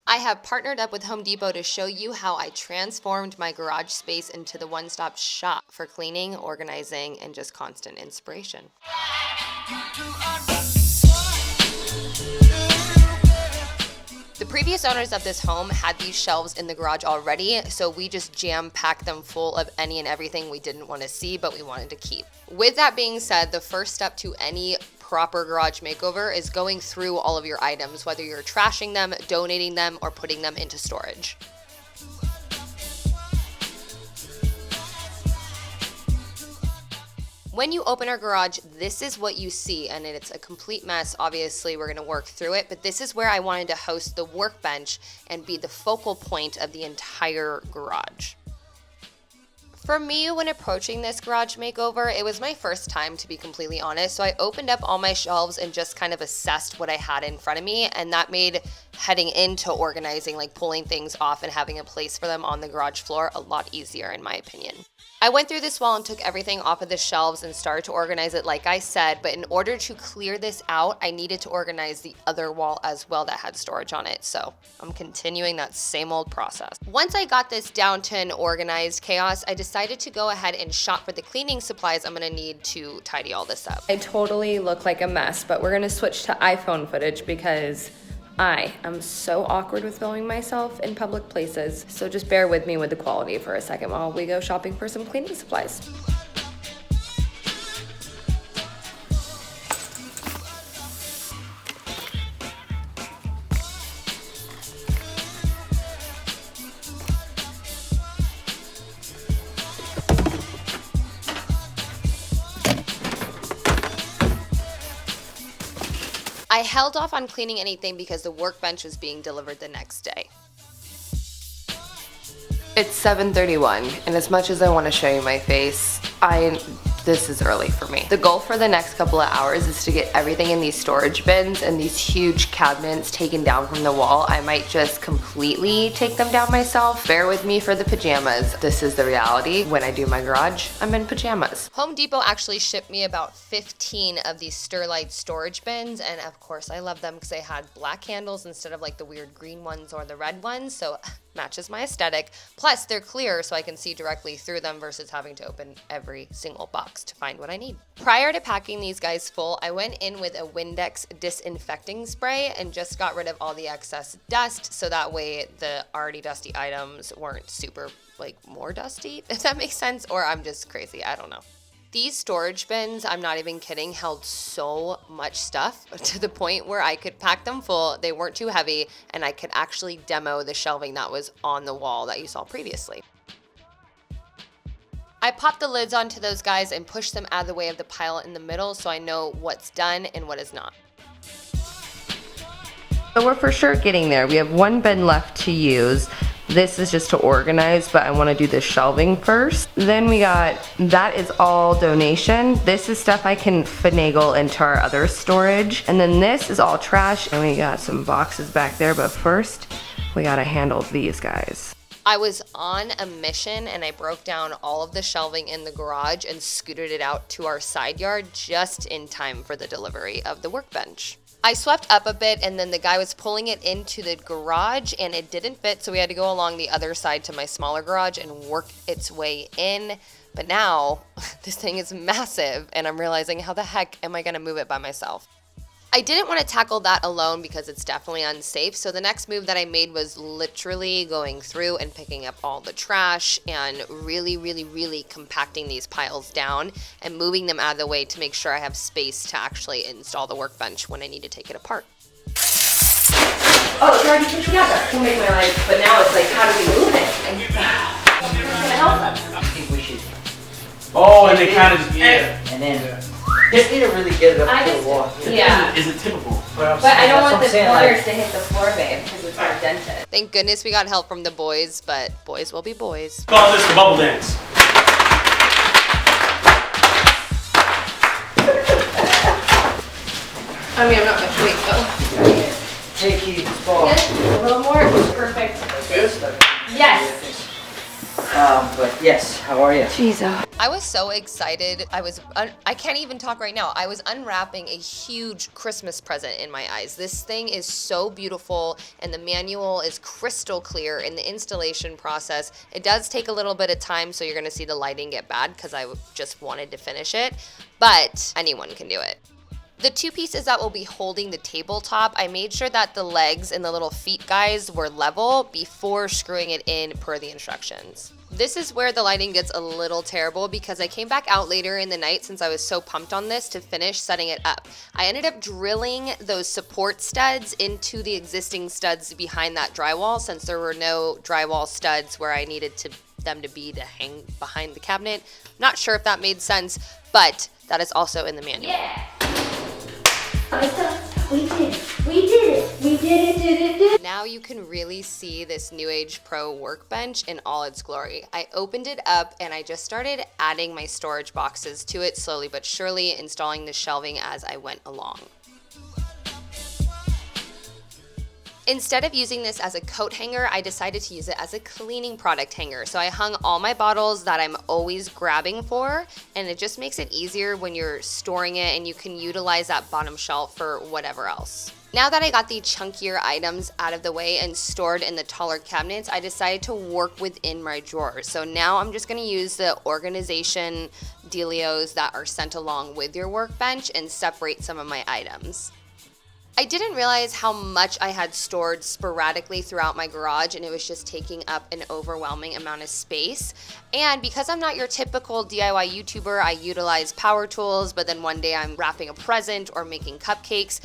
I have partnered up with Home Depot to show you how I transformed my garage space into the one-stop shop for cleaning, organizing, and just constant inspiration. The previous owners of this home had these shelves in the garage already, so we just jam-packed them full of any and everything we didn't want to see, but we wanted to keep. With that being said, the first step to any proper garage makeover is going through all of your items, whether you're trashing them, donating them, or putting them into storage. When you open our garage, this is what you see, and it's a complete mess. Obviously, we're gonna work through it, but this is where I wanted to host the workbench and be the focal point of the entire garage. For me, when approaching this garage makeover, it was my first time, to be completely honest, so I opened up all my shelves and just kind of assessed what I had in front of me, and that made heading into organizing, like pulling things off and having a place for them on the garage floor, a lot easier in my opinion. I went through this wall and took everything off of the shelves and started to organize it like I said, but in order to clear this out, I needed to organize the other wall as well that had storage on it, so I'm continuing that same old process. Once I got this down to an organized chaos, I decided to go ahead and shop for the cleaning supplies I'm gonna need to tidy all this up. I totally look like a mess, but we're gonna switch to iPhone footage because I am so awkward with filming myself in public places, so just bear with me with the quality for a second while we go shopping for some cleaning supplies. I held off on cleaning anything because the workbench was being delivered the next day. It's 7:31, and as much as I want to show you my face, this is early for me. The goal for the next couple of hours is to get everything in these storage bins and these huge cabinets taken down from the wall. I might just completely take them down myself. Bear with me for the pajamas. This is the reality. When I do my garage, I'm in pajamas. Home Depot actually shipped me about 15 of these Sterlite storage bins, and of course I love them because they had black handles instead of like the weird green ones or the red ones, so matches my aesthetic. Plus they're clear so I can see directly through them versus having to open every single box to find what I need. Prior to packing these guys full, I went in with a Windex disinfecting spray and just got rid of all the excess dust so that way the already dusty items weren't super more dusty, if that makes sense, or I'm just crazy, I don't know. These storage bins, I'm not even kidding, held so much stuff to the point where I could pack them full, they weren't too heavy, and I could actually demo the shelving that was on the wall that you saw previously. I popped the lids onto those guys and pushed them out of the way of the pile in the middle so I know what's done and what is not. So we're for sure getting there. We have one bin left to use. This is just to organize, but I want to do the shelving first. Then we got, that is all donation. This is stuff I can finagle into our other storage. And then this is all trash, and we got some boxes back there, but first we gotta handle these guys. I was on a mission and I broke down all of the shelving in the garage and scooted it out to our side yard just in time for the delivery of the workbench. I swept up a bit and then the guy was pulling it into the garage and it didn't fit, so we had to go along the other side to my smaller garage and work its way in. But now this thing is massive and I'm realizing how the heck am I gonna move it by myself? I didn't want to tackle that alone because it's definitely unsafe, so the next move that I made was literally going through and picking up all the trash and really compacting these piles down and moving them out of the way to make sure I have space to actually install the workbench when I need to take it apart. Oh, it's already put together to make my life, but now it's like, how do we move it? And who's gonna help us? I think we should. Oh, and they kind of, yeah. And then. Just need to really get it up to the wall. Yeah. Is it typical? But I don't want the corners to hit the floor, babe, because it's not dented. Thank goodness we got help from the boys, but boys will be boys. Call this the bubble dance. I mean, I'm not much weight though. Take you ball. Yes, a little more. Perfect. That's good. Yes. But yes. How are you? Jesus. I was so excited. I can't even talk right now. I was unwrapping a huge Christmas present in my eyes. This thing is so beautiful and the manual is crystal clear in the installation process. It does take a little bit of time, so you're gonna see the lighting get bad because I just wanted to finish it, but anyone can do it. The two pieces that will be holding the tabletop, I made sure that the legs and the little feet guys were level before screwing it in per the instructions. This is where the lighting gets a little terrible because I came back out later in the night since I was so pumped on this to finish setting it up. I ended up drilling those support studs into the existing studs behind that drywall since there were no drywall studs where I needed them to be to hang behind the cabinet. Not sure if that made sense, but that is also in the manual. Yeah. We did it. Now you can really see this New Age Pro workbench in all its glory. I opened it up and I just started adding my storage boxes to it slowly but surely, installing the shelving as I went along. Instead of using this as a coat hanger, I decided to use it as a cleaning product hanger. So I hung all my bottles that I'm always grabbing for, and it just makes it easier when you're storing it and you can utilize that bottom shelf for whatever else. Now that I got the chunkier items out of the way and stored in the taller cabinets, I decided to work within my drawers. So now I'm just gonna use the organization dealios that are sent along with your workbench and separate some of my items. I didn't realize how much I had stored sporadically throughout my garage, and it was just taking up an overwhelming amount of space. And because I'm not your typical DIY YouTuber, I utilize power tools, but then one day I'm wrapping a present or making cupcakes.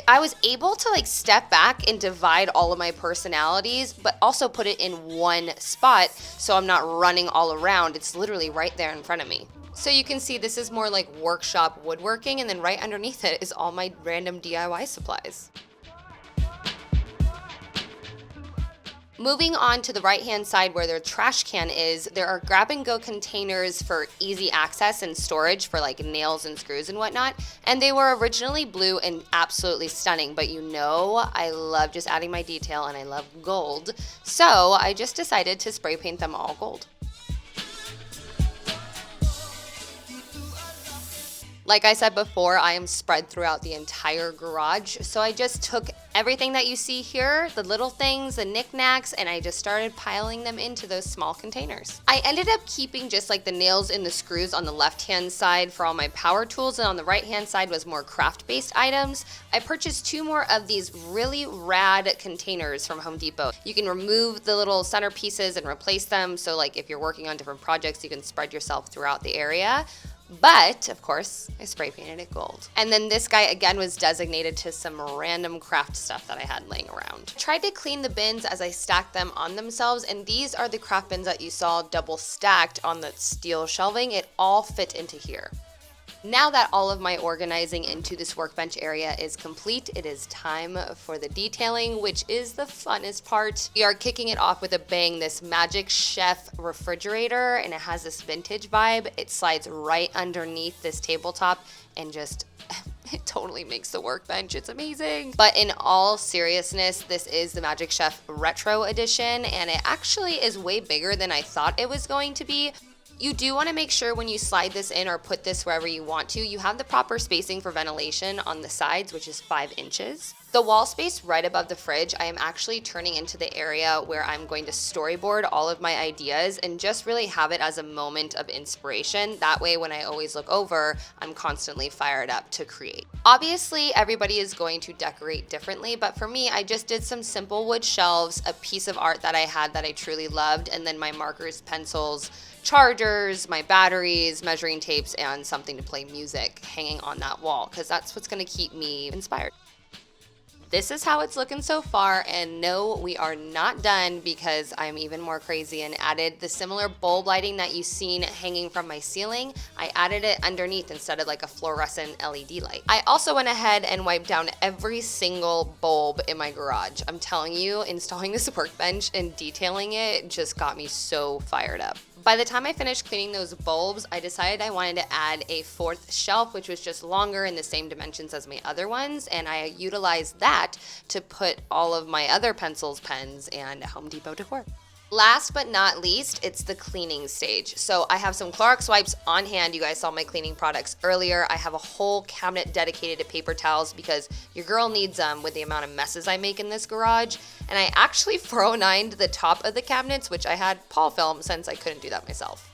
I was able to step back and divide all of my personalities, but also put it in one spot so I'm not running all around. It's literally right there in front of me. So you can see this is more like workshop woodworking, and then right underneath it is all my random DIY supplies. Moving on to the right-hand side where their trash can is, there are grab-and-go containers for easy access and storage for nails and screws and whatnot. And they were originally blue and absolutely stunning, but you know I love just adding my detail and I love gold. So I just decided to spray paint them all gold. Like I said before, I am spread throughout the entire garage, so I just took everything that you see here, the little things, the knickknacks, and I just started piling them into those small containers. I ended up keeping just the nails and the screws on the left-hand side for all my power tools, and on the right-hand side was more craft-based items. I purchased 2 more of these really rad containers from Home Depot. You can remove the little center pieces and replace them, so if you're working on different projects, you can spread yourself throughout the area. But, of course, I spray painted it gold. And then this guy, again, was designated to some random craft stuff that I had laying around. Tried to clean the bins as I stacked them on themselves, and these are the craft bins that you saw double stacked on the steel shelving. It all fit into here. Now that all of my organizing into this workbench area is complete, it is time for the detailing, which is the funnest part. We are kicking it off with a bang, this Magic Chef refrigerator, and it has this vintage vibe. It slides right underneath this tabletop and just it totally makes the workbench. It's amazing. But in all seriousness, this is the Magic Chef Retro Edition, and it actually is way bigger than I thought it was going to be. You do want to make sure when you slide this in or put this wherever you want to, you have the proper spacing for ventilation on the sides, which is 5 inches. The wall space right above the fridge, I am actually turning into the area where I'm going to storyboard all of my ideas and just really have it as a moment of inspiration. That way, when I always look over, I'm constantly fired up to create. Obviously, everybody is going to decorate differently, but for me, I just did some simple wood shelves, a piece of art that I had that I truly loved, and then my markers, pencils, chargers, my batteries, measuring tapes, and something to play music hanging on that wall, because that's what's going to keep me inspired. This is how it's looking so far, and no, we are not done because I'm even more crazy and added the similar bulb lighting that you've seen hanging from my ceiling. I added it underneath instead of a fluorescent LED light. I also went ahead and wiped down every single bulb in my garage. I'm telling you, installing this workbench and detailing it just got me so fired up. By the time I finished cleaning those bulbs, I decided I wanted to add a 4th shelf, which was just longer in the same dimensions as my other ones, and I utilized that to put all of my other pencils, pens, and Home Depot decor. Last but not least, it's the cleaning stage. So I have some Clorox wipes on hand. You guys saw my cleaning products earlier. I have a whole cabinet dedicated to paper towels because your girl needs them with the amount of messes I make in this garage. And I actually fro-nined the top of the cabinets, which I had Paul film since I couldn't do that myself.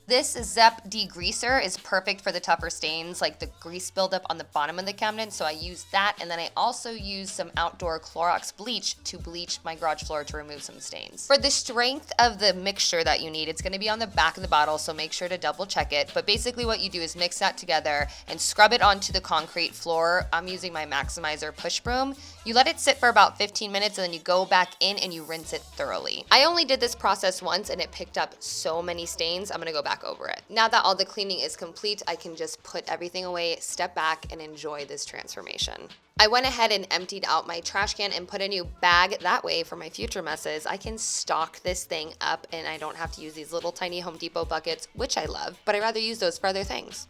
This Zep degreaser is perfect for the tougher stains, like the grease buildup on the bottom of the cabinet, so I use that, and then I also use some outdoor Clorox bleach to bleach my garage floor to remove some stains. For the strength of the mixture that you need, it's going to be on the back of the bottle, so make sure to double check it, but basically what you do is mix that together and scrub it onto the concrete floor. I'm using my Maximizer push broom. You let it sit for about 15 minutes and then you go back in and you rinse it thoroughly. I only did this process once and it picked up so many stains. I'm gonna go back over it. Now that all the cleaning is complete, I can just put everything away, step back, and enjoy this transformation. I went ahead and emptied out my trash can and put a new bag. That way, for my future messes, I can stock this thing up and I don't have to use these little tiny Home Depot buckets, which I love, but I'd rather use those for other things.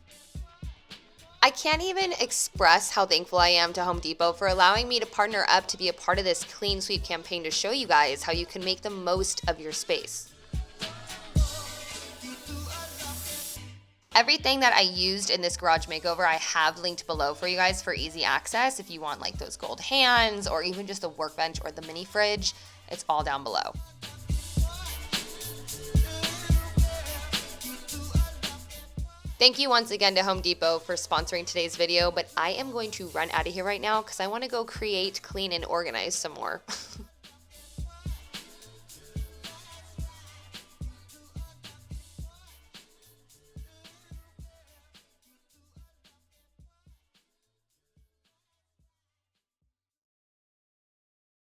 I can't even express how thankful I am to Home Depot for allowing me to partner up to be a part of this clean sweep campaign to show you guys how you can make the most of your space. Everything that I used in this garage makeover, I have linked below for you guys for easy access. If you want like those gold hands or even just the workbench or the mini fridge, it's all down below. Thank you once again to Home Depot for sponsoring today's video, but I am going to run out of here right now because I want to go create, clean, and organize some more.